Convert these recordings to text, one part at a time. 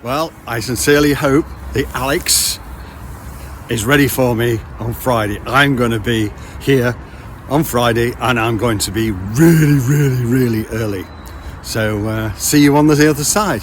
Well, I sincerely hope the Alex is ready for me on Friday. I'm going to be here on Friday and I'm going to be really early. So see you on the other side.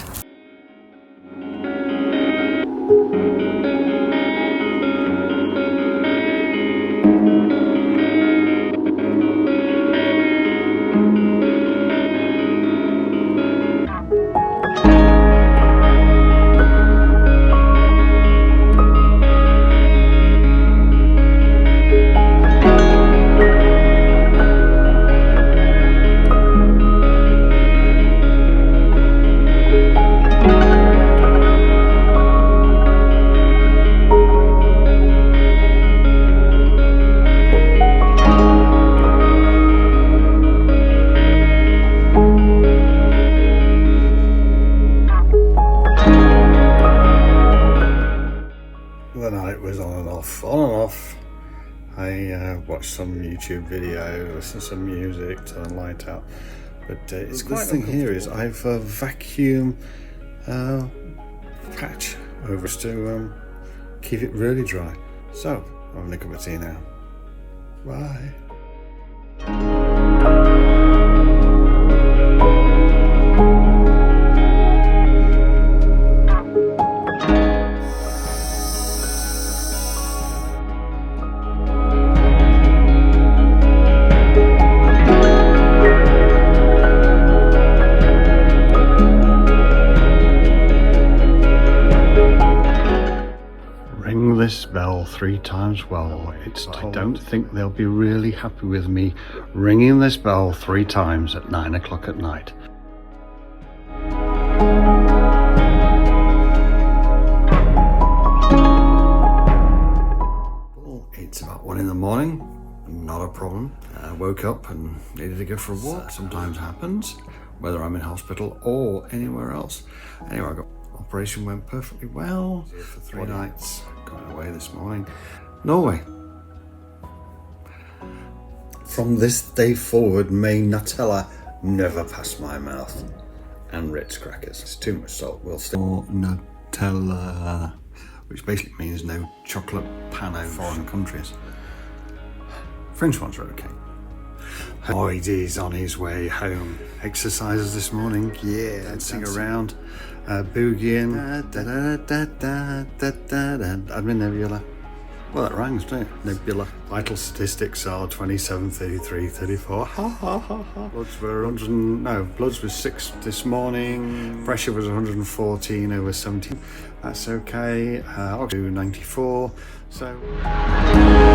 The night was on and off. I watched some YouTube video, listened to some music, turned the light out. But it's quite thing here is I've vacuum patch over to keep it really dry. So I'm having a cup of tea now. Bye. Ring this bell 3 times well. I don't think they'll be really happy with me ringing this bell 3 times at 9 o'clock at night. Well, it's about 1 in the morning. Not a problem. I woke up and needed to go for a walk. Sometimes happens, whether I'm in hospital or anywhere else. Anyway, operation went perfectly well. Here for 3 nights. Going away this morning. Norway. From this day forward, may Nutella never pass my mouth. And Ritz crackers. It's too much salt. We'll still Nutella, which basically means no chocolate pano foreign countries. French ones are okay. Lloyd is on his way home. Exercises this morning, yeah, dancing around, boogieing, admin nebula. Well, that rhymes, doesn't it? Nebula. Vital statistics are 27, 33, 34. Ha ha ha ha. Bloods were bloods was 6 this morning. Pressure was 114 over 17. That's okay. Oxygen 94. So.